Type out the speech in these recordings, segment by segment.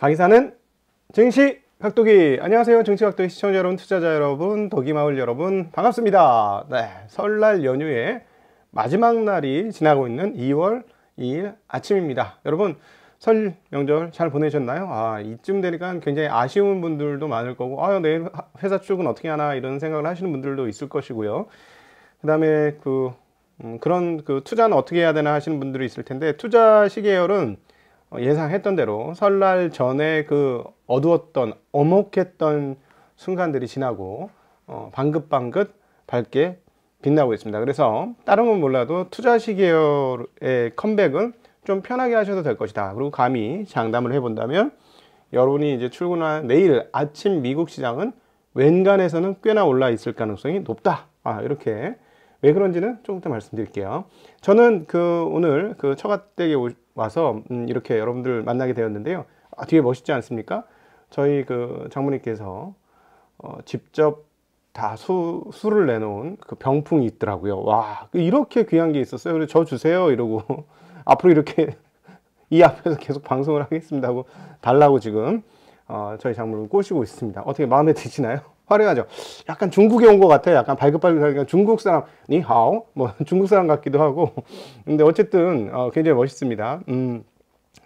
강의사는 증시 각도기. 안녕하세요. 증시 각도기 시청자 여러분, 투자자 여러분, 덕이마을 여러분, 반갑습니다. 네, 설날 연휴의 마지막 날이 지나고 있는 2월 2일 아침입니다. 여러분, 설 명절 잘 보내셨나요? 이쯤 되니까 굉장히 아쉬운 분들도 많을 거고, 내일 회사 출근 어떻게 하나 이런 생각을 하시는 분들도 있을 것이고요. 그 다음에 그런 투자는 어떻게 해야 되나 하시는 분들이 있을 텐데, 투자 시계열은 예상했던 대로 설날 전에 어두웠던 엄혹했던 순간들이 지나고 방긋방긋 밝게 빛나고 있습니다. 그래서 다른 건 몰라도 투자 시계열의 컴백은 좀 편하게 하셔도 될 것이다. 그리고 감히 장담을 해본다면 여러분이 이제 출근한 내일 아침 미국 시장은 웬간에서는 꽤나 올라 있을 가능성이 높다. 이렇게 왜 그런지는 조금 이따 말씀드릴게요. 저는 오늘 처갓댁에 와서 이렇게 여러분들 만나게 되었는데요. 뒤에 멋있지 않습니까? 저희 장모님께서 직접 다 술을 내놓은 병풍이 있더라고요. 와, 이렇게 귀한 게 있었어요. 그래서 저 주세요 이러고 앞으로 이렇게 이 앞에서 계속 방송을 하겠습니다 하고 달라고 지금 저희 장모님을 꼬시고 있습니다. 어떻게 마음에 드시나요? 화려하죠? 약간 중국에 온 것 같아요. 약간 발긋발긋하니까 중국 사람, 니하오? 중국 사람 같기도 하고. 근데 어쨌든, 굉장히 멋있습니다.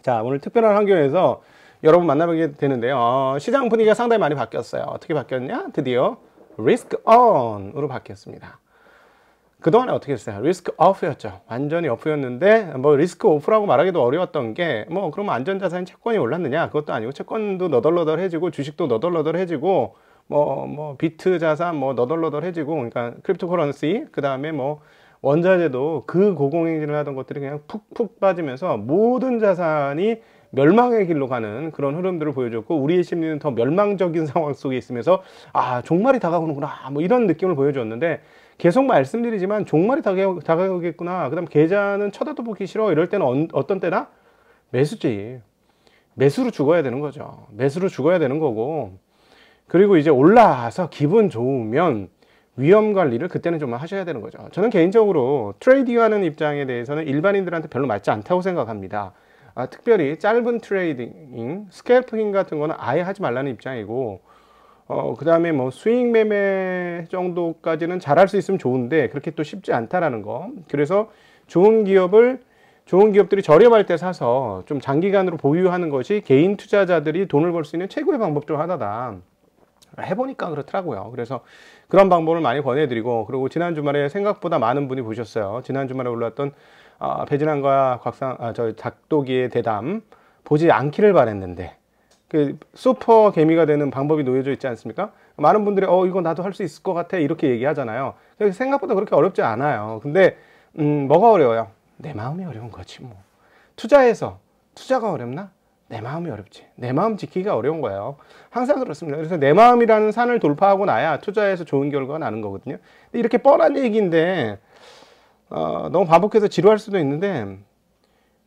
자, 오늘 특별한 환경에서 여러분 만나보게 되는데요. 시장 분위기가 상당히 많이 바뀌었어요. 어떻게 바뀌었냐? 드디어 리스크 온으로 바뀌었습니다. 그동안에 어떻게 했어요? 리스크 오프였죠. 완전히 오프였는데, 리스크 오프라고 말하기도 어려웠던 게, 그러면 안전자산인 채권이 올랐느냐? 그것도 아니고, 채권도 너덜너덜해지고, 주식도 너덜너덜해지고, 비트 자산 너덜너덜해지고, 그러니까 크립토커런시, 그 다음에 원자재도 고공행진을 하던 것들이 그냥 푹푹 빠지면서 모든 자산이 멸망의 길로 가는 그런 흐름들을 보여줬고, 우리의 심리는 더 멸망적인 상황 속에 있으면서 종말이 다가오는구나 이런 느낌을 보여줬는데, 계속 말씀드리지만 종말이 다가오겠구나, 그 다음 계좌는 쳐다도 보기 싫어 이럴 때는 어떤 때나 매수지. 매수로 죽어야 되는 거죠. 매수로 죽어야 되는 거고, 그리고 이제 올라와서 기분 좋으면 위험 관리를 그때는 좀 하셔야 되는 거죠. 저는 개인적으로 트레이딩하는 입장에 대해서는 일반인들한테 별로 맞지 않다고 생각합니다. 특별히 짧은 트레이딩, 스캘핑 같은 거는 아예 하지 말라는 입장이고, 그 다음에 스윙 매매 정도까지는 잘할 수 있으면 좋은데 그렇게 또 쉽지 않다라는 거. 그래서 좋은 기업들이 저렴할 때 사서 좀 장기간으로 보유하는 것이 개인 투자자들이 돈을 벌 수 있는 최고의 방법 중 하나다. 해보니까 그렇더라고요. 그래서 그런 방법을 많이 권해드리고, 그리고 지난 주말에 생각보다 많은 분이 보셨어요. 지난 주말에 올랐던 배진환과 작도기의 대담 보지 않기를 바랬는데, 슈퍼 개미가 되는 방법이 놓여져 있지 않습니까? 많은 분들이 이거 나도 할 수 있을 것 같아 이렇게 얘기하잖아요. 생각보다 그렇게 어렵지 않아요. 근데 뭐가 어려워요? 내 마음이 어려운 거지 뭐. 투자가 어렵나? 내 마음이 어렵지. 내 마음 지키기가 어려운 거예요. 항상 그렇습니다. 그래서 내 마음이라는 산을 돌파하고 나야 투자에서 좋은 결과가 나는 거거든요. 이렇게 뻔한 얘기인데 너무 반복해서 지루할 수도 있는데,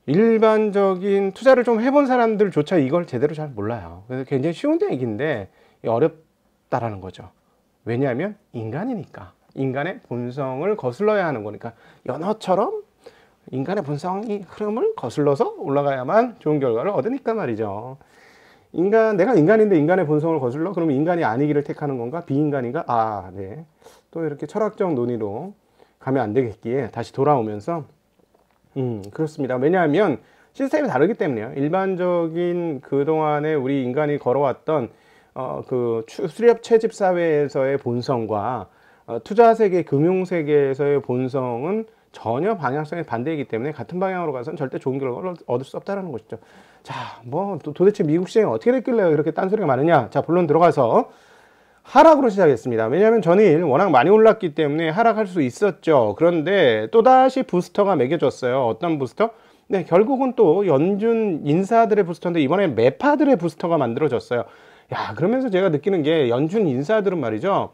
일반적인 투자를 좀 해본 사람들조차 이걸 제대로 잘 몰라요. 그래서 굉장히 쉬운 얘기인데 어렵다라는 거죠. 왜냐하면 인간이니까. 인간의 본성을 거슬러야 하는 거니까. 연어처럼 인간의 본성이 흐름을 거슬러서 올라가야만 좋은 결과를 얻으니까 말이죠. 내가 인간인데 인간의 본성을 거슬러? 그러면 인간이 아니기를 택하는 건가? 비인간인가? 네. 또 이렇게 철학적 논의로 가면 안 되겠기에 다시 돌아오면서 그렇습니다. 왜냐하면 시스템이 다르기 때문에요. 일반적인 그동안에 우리 인간이 걸어왔던 수렵 채집 사회에서의 본성과 투자 세계, 금융 세계에서의 본성은 전혀 방향성이 반대이기 때문에 같은 방향으로 가서는 절대 좋은 결과를 얻을 수 없다는 것이죠. 자, 도대체 미국 시장이 어떻게 됐길래 이렇게 딴소리가 많으냐? 자, 본론 들어가서 하락으로 시작했습니다. 왜냐하면 전일 워낙 많이 올랐기 때문에 하락할 수 있었죠. 그런데 또다시 부스터가 매겨졌어요. 어떤 부스터? 네, 결국은 또 연준 인사들의 부스터인데 이번에 매파들의 부스터가 만들어졌어요. 그러면서 제가 느끼는 게, 연준 인사들은 말이죠,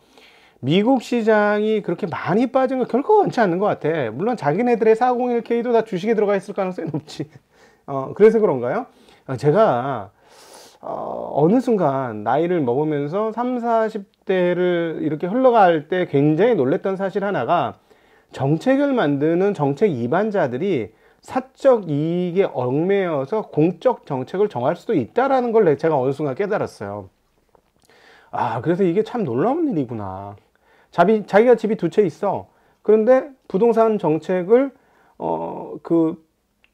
미국 시장이 그렇게 많이 빠진 거 결코 원치 않는 것 같아. 물론 자기네들의 401k도 다 주식에 들어가 있을 가능성이 높지. 그래서 그런가요? 제가 어느 순간 나이를 먹으면서 30, 40대를 이렇게 흘러갈 때 굉장히 놀랬던 사실 하나가, 정책을 만드는 정책 입안자들이 사적 이익에 얽매여서 공적 정책을 정할 수도 있다라는 걸 제가 어느 순간 깨달았어요. 아, 그래서 이게 참 놀라운 일이구나. 자기가 집이 두 채 있어. 그런데 부동산 정책을 그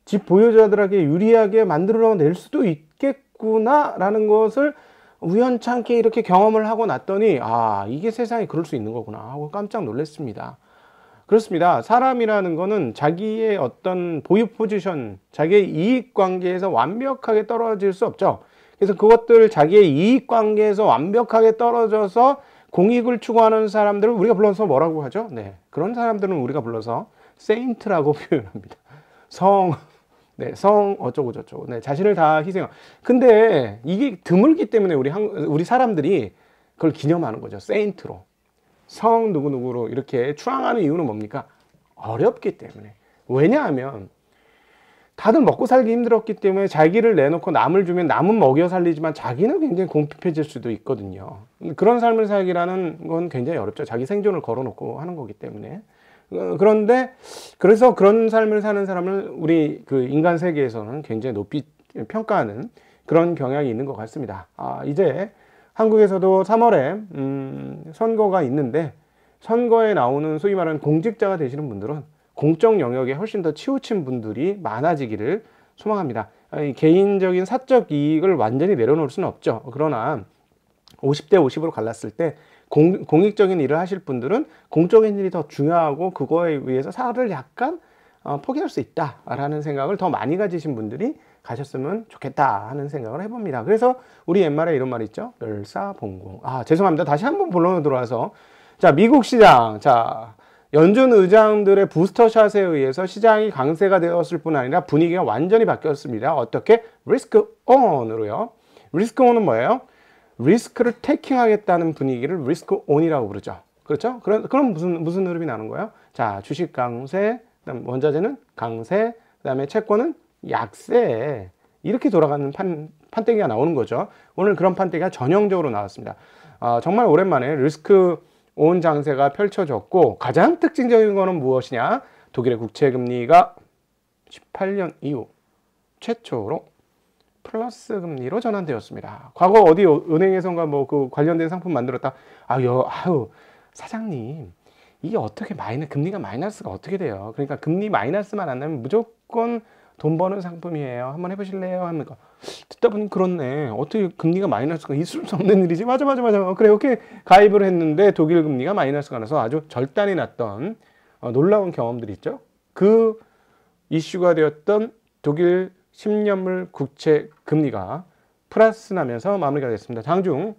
집 보유자들에게 유리하게 만들어 낼 수도 있겠구나라는 것을 우연찮게 이렇게 경험을 하고 났더니, 아, 이게 세상에 그럴 수 있는 거구나 하고 깜짝 놀랐습니다. 그렇습니다. 사람이라는 거는 자기의 어떤 보유 포지션, 자기의 이익 관계에서 완벽하게 떨어질 수 없죠. 그래서 그것들 자기의 이익 관계에서 완벽하게 떨어져서 공익을 추구하는 사람들을 우리가 불러서 뭐라고 하죠? 네, 그런 사람들은 우리가 불러서 세인트라고 표현합니다. 네, 성 어쩌고 저쩌고. 네, 자신을 다 희생. 근데 이게 드물기 때문에 우리 사람들이 그걸 기념하는 거죠. 세인트로. 성 누구누구로 이렇게 추앙하는 이유는 뭡니까? 어렵기 때문에. 왜냐하면 다들 먹고 살기 힘들었기 때문에 자기를 내놓고 남을 주면 남은 먹여 살리지만 자기는 굉장히 공핍해질 수도 있거든요. 그런 삶을 살기라는 건 굉장히 어렵죠. 자기 생존을 걸어놓고 하는 거기 때문에. 그런데 그래서 그런 삶을 사는 사람을 우리 그 인간 세계에서는 굉장히 높이 평가하는 그런 경향이 있는 것 같습니다. 이제 한국에서도 3월에 선거가 있는데, 선거에 나오는 소위 말하는 공직자가 되시는 분들은 공적 영역에 훨씬 더 치우친 분들이 많아지기를 소망합니다. 개인적인 사적 이익을 완전히 내려놓을 수는 없죠. 그러나 50대 50으로 갈랐을 때 공익적인 일을 하실 분들은 공적인 일이 더 중요하고 그거에 의해서 살을 약간 포기할 수 있다라는 생각을 더 많이 가지신 분들이 가셨으면 좋겠다 하는 생각을 해봅니다. 그래서 우리 옛말에 이런 말이 있죠. 열사봉공. 죄송합니다. 다시 한번 본론으로 들어와서, 자, 미국 시장, 자, 연준 의장들의 부스터샷에 의해서 시장이 강세가 되었을 뿐 아니라 분위기가 완전히 바뀌었습니다. 어떻게? 리스크 온으로요. 리스크 온은 뭐예요? 리스크를 테이킹하겠다는 분위기를 리스크 온이라고 부르죠. 그렇죠? 그럼 무슨 흐름이 나는 거예요? 자, 주식 강세, 그다음 원자재는 강세, 그다음에 채권은 약세, 이렇게 돌아가는 판때기가 나오는 거죠. 오늘 그런 판때기가 전형적으로 나왔습니다. 정말 오랜만에 리스크 온 장세가 펼쳐졌고, 가장 특징적인 거는 무엇이냐? 독일의 국채 금리가 18년 이후 최초로 플러스 금리로 전환되었습니다. 과거 어디 은행에선가 뭐 그 관련된 상품 만들었다. 사장님, 이게 어떻게 금리가 마이너스가 어떻게 돼요? 그러니까 금리 마이너스만 안 나면 무조건 돈 버는 상품이에요. 한번 해보실래요? 하면 듣다 보니 그렇네. 어떻게 금리가 마이너스가 있을 수 없는 일이지? 맞아. 그래, 이렇게 가입을 했는데 독일 금리가 마이너스가 나서 아주 절단이 났던 놀라운 경험들이 있죠. 그 이슈가 되었던 독일 10년물 국채 금리가 플러스 나면서 마무리가 됐습니다. 장중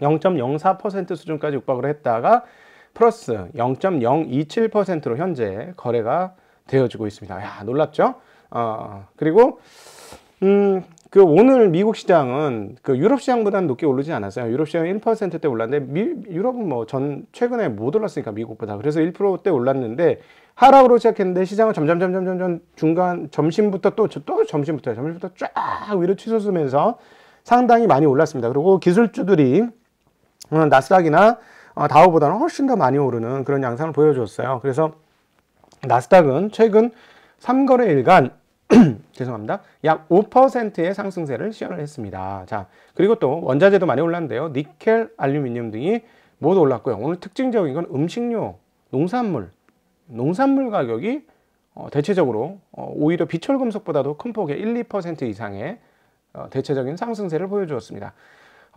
0.04% 수준까지 육박을 했다가 플러스 0.027%로 현재 거래가 되어지고 있습니다. 야, 놀랍죠? 그리고 그 오늘 미국 시장은 그 유럽 시장보다는 높게 오르지 않았어요. 유럽 시장은 1%대 올랐는데 유럽은 뭐 최근에 못 올랐으니까 미국보다. 그래서 1%대 올랐는데 하락으로 시작했는데 시장은 점점 중간 점심부터 점심부터 쫙 위로 치솟으면서 상당히 많이 올랐습니다. 그리고 기술주들이 나스닥이나 다우보다는 훨씬 더 많이 오르는 그런 양상을 보여줬어요. 그래서 나스닥은 최근 3거래일간 죄송합니다. 약 5%의 상승세를 시현을 했습니다. 자, 그리고 또 원자재도 많이 올랐는데요. 니켈, 알루미늄 등이 모두 올랐고요. 오늘 특징적인 건 음식료, 농산물 가격이 대체적으로 오히려 비철금속보다도 큰 폭의 1~2% 이상의 대체적인 상승세를 보여주었습니다.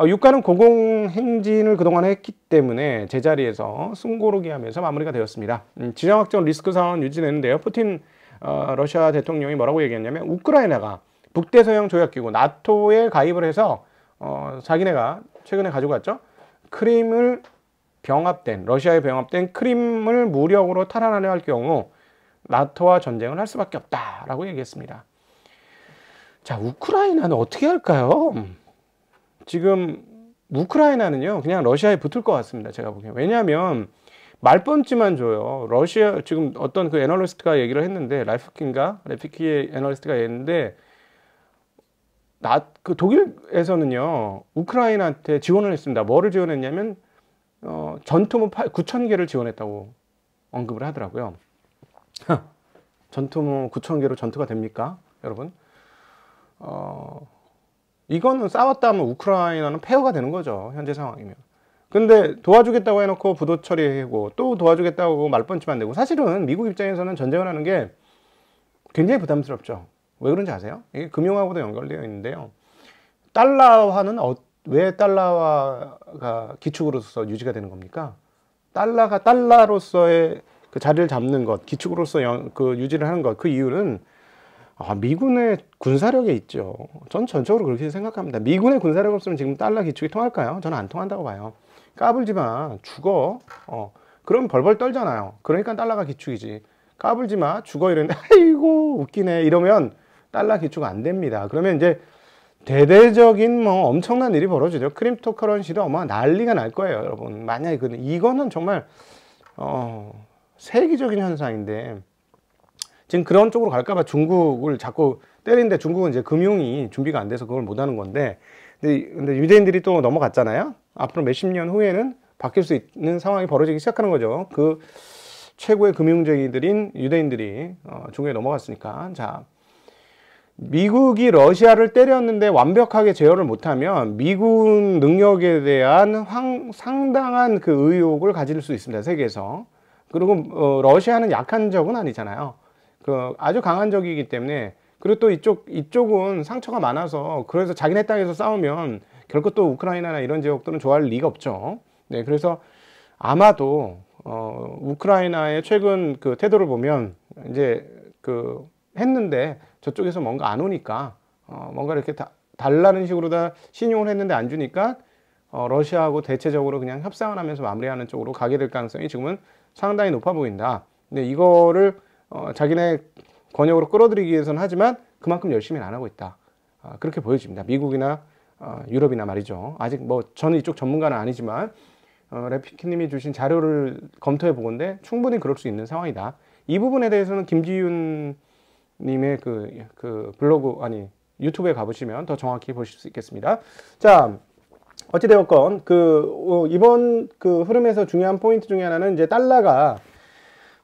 유가는 고공행진을 그동안 했기 때문에 제자리에서 숨고르기 하면서 마무리가 되었습니다. 지정학적 리스크 상황은 유지되는데요. 푸틴 러시아 대통령이 뭐라고 얘기했냐면 우크라이나가 북대서양 조약기구 나토에 가입을 해서 자기네가 최근에 가지고 왔죠. 러시아에 병합된 크림을 무력으로 탈환하려 할 경우 나토와 전쟁을 할 수밖에 없다라고 얘기했습니다. 자, 우크라이나는 어떻게 할까요? 지금 우크라이나는요 그냥 러시아에 붙을 것 같습니다. 제가 보기엔. 왜냐하면 말펀치만 줘요. 러시아 지금 어떤 그 애널리스트가 얘기를 했는데 레피키의 애널리스트가 했는데 그 독일에서는요 우크라이나한테 지원을 했습니다. 뭐를 지원했냐면 전투모 9,000개를 지원했다고 언급을 하더라고요. 전투 뭐 9,000개로 전투가 됩니까? 여러분? 이거는 싸웠다 하면 우크라이나는 폐허가 되는 거죠. 현재 상황이면. 근데 도와주겠다고 해놓고 부도 처리하고 또 도와주겠다고 말펀치 만들고, 사실은 미국 입장에서는 전쟁을 하는 게 굉장히 부담스럽죠. 왜 그런지 아세요? 이게 금융하고도 연결되어 있는데요. 달러화는 왜 달러화가 기축으로서 유지가 되는 겁니까? 달러가 달러로서의 그 자리를 잡는 것, 기축으로서 그 유지를 하는 것, 그 이유는 미군의 군사력에 있죠. 전 전적으로 그렇게 생각합니다. 미군의 군사력 없으면 지금 달러 기축이 통할까요? 저는 안 통한다고 봐요. 까불지 마, 죽어. 그럼 벌벌 떨잖아요. 그러니까 달러가 기축이지. 까불지 마, 죽어 이러는데 아이고 웃기네 이러면 달러 기축 안 됩니다. 그러면 이제 대대적인 뭐 엄청난 일이 벌어지죠. 크립토 커런시도 아마 난리가 날 거예요, 여러분. 만약에 이거는 정말 세계적인 현상인데, 지금 그런 쪽으로 갈까봐 중국을 자꾸 때리는데, 중국은 이제 금융이 준비가 안 돼서 그걸 못 하는 건데, 근데 유대인들이 또 넘어갔잖아요. 앞으로 몇십 년 후에는 바뀔 수 있는 상황이 벌어지기 시작하는 거죠. 그 최고의 금융쟁이들인 유대인들이 중국에 넘어갔으니까. 자, 미국이 러시아를 때렸는데 완벽하게 제어를 못하면 미국 능력에 대한 상당한 그 의혹을 가질 수 있습니다, 세계에서. 그리고 러시아는 약한 적은 아니잖아요. 아주 강한 적이기 때문에. 그리고 또 이쪽은 상처가 많아서, 그래서 자기네 땅에서 싸우면 결코 또 우크라이나나 이런 지역들은 좋아할 리가 없죠. 네, 그래서 아마도 우크라이나의 최근 그 태도를 보면 이제 했는데 저쪽에서 뭔가 안 오니까 뭔가 이렇게 달라는 식으로 다 신용을 했는데 안 주니까 러시아하고 대체적으로 그냥 협상을 하면서 마무리하는 쪽으로 가게 될 가능성이 지금은 상당히 높아 보인다. 근데 이거를 자기네 권역으로 끌어들이기 위해서는 하지만 그만큼 열심히는 안 하고 있다. 그렇게 보여집니다. 미국이나 유럽이나 말이죠. 아직 뭐 저는 이쪽 전문가는 아니지만 래피키님이 주신 자료를 검토해 보건데 충분히 그럴 수 있는 상황이다. 이 부분에 대해서는 김지윤 님의 그 블로그, 유튜브에 가보시면 더 정확히 보실 수 있겠습니다. 자, 어찌되었건 이번 흐름에서 중요한 포인트 중에 하나는 이제 달러가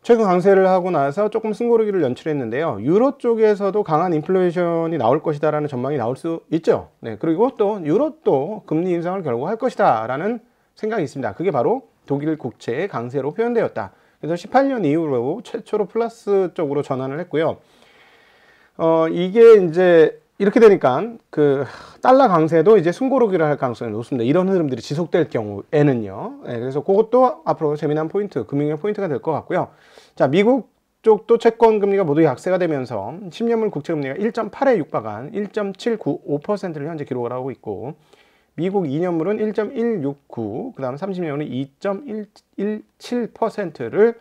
최근 강세를 하고 나서 조금 승고르기를 연출했는데요. 유로 쪽에서도 강한 인플레이션이 나올 것이다 라는 전망이 나올 수 있죠. 네, 그리고 또 유로도 금리 인상을 결국 할 것이다 라는 생각이 있습니다. 그게 바로 독일 국채의 강세로 표현되었다. 그래서 18년 이후로 최초로 플러스 쪽으로 전환을 했고요. 이게 이제 이렇게 되니까 달러 강세도 이제 숨고르기를 할 가능성이 높습니다. 이런 흐름들이 지속될 경우에는요. 네, 그래서 그것도 앞으로 재미난 포인트, 금융의 포인트가 될 것 같고요. 자, 미국 쪽도 채권 금리가 모두 약세가 되면서 10년물 국채 금리가 1.8에 육박한 1.795%를 현재 기록을 하고 있고, 미국 2년물은 1.169, 그 다음 30년은 2.117%를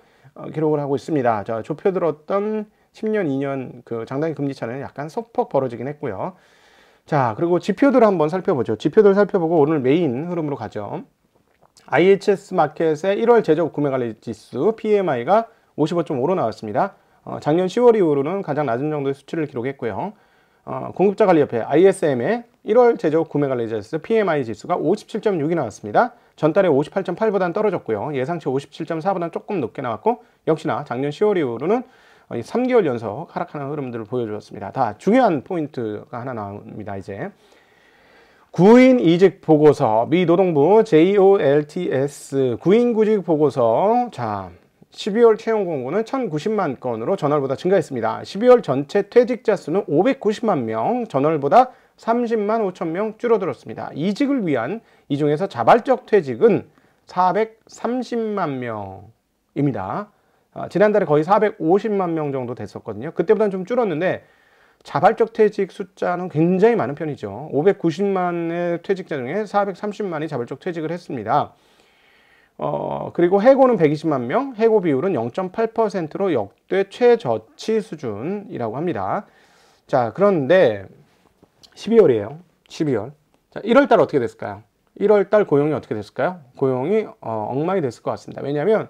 기록을 하고 있습니다. 자, 좁혀들었던 10년, 2년 장단기 금리 차는 약간 소폭 벌어지긴 했고요. 자, 그리고 지표들을 한번 살펴보죠. 지표들 살펴보고 오늘 메인 흐름으로 가죠. IHS 마켓의 1월 제조업 구매관리 지수 PMI가 55.5로 나왔습니다. 작년 10월 이후로는 가장 낮은 정도의 수치를 기록했고요. 공급자관리협회 ISM의 1월 제조업 구매관리 지수 PMI 지수가 57.6이 나왔습니다. 전달에 58.8보다는 떨어졌고요. 예상치 57.4보다는 조금 높게 나왔고, 역시나 작년 10월 이후로는 3개월 연속 하락하는 흐름들을 보여주었습니다. 다 중요한 포인트가 하나 나옵니다. 이제 구인 이직 보고서, 미 노동부 JOLTS 구인 구직 보고서. 자, 12월 채용 공고는 1,090만 건으로 전월보다 증가했습니다. 12월 전체 퇴직자 수는 590만 명, 전월보다 30만 5천 명 줄어들었습니다. 이직을 위한, 이 중에서 자발적 퇴직은 430만 명입니다. 지난달에 거의 450만 명 정도 됐었거든요. 그때보다는 좀 줄었는데 자발적 퇴직 숫자는 굉장히 많은 편이죠. 590만의 퇴직자 중에 430만이 자발적 퇴직을 했습니다. 그리고 해고는 120만 명, 해고 비율은 0.8%로 역대 최저치 수준이라고 합니다. 자, 그런데 12월이에요. 12월. 자, 1월달 어떻게 됐을까요? 1월달 고용이 어떻게 됐을까요? 고용이 엉망이 됐을 것 같습니다. 왜냐하면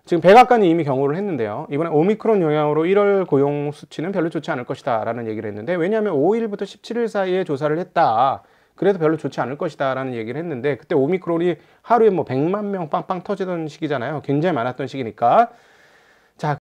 지금 백악관이 이미 경고를 했는데요. 이번에 오미크론 영향으로 1월 고용 수치는 별로 좋지 않을 것이다 라는 얘기를 했는데, 왜냐하면 5일부터 17일 사이에 조사를 했다. 그래도 별로 좋지 않을 것이다 라는 얘기를 했는데, 그때 오미크론이 하루에 뭐 100만 명 빵빵 터지던 시기잖아요. 굉장히 많았던 시기니까.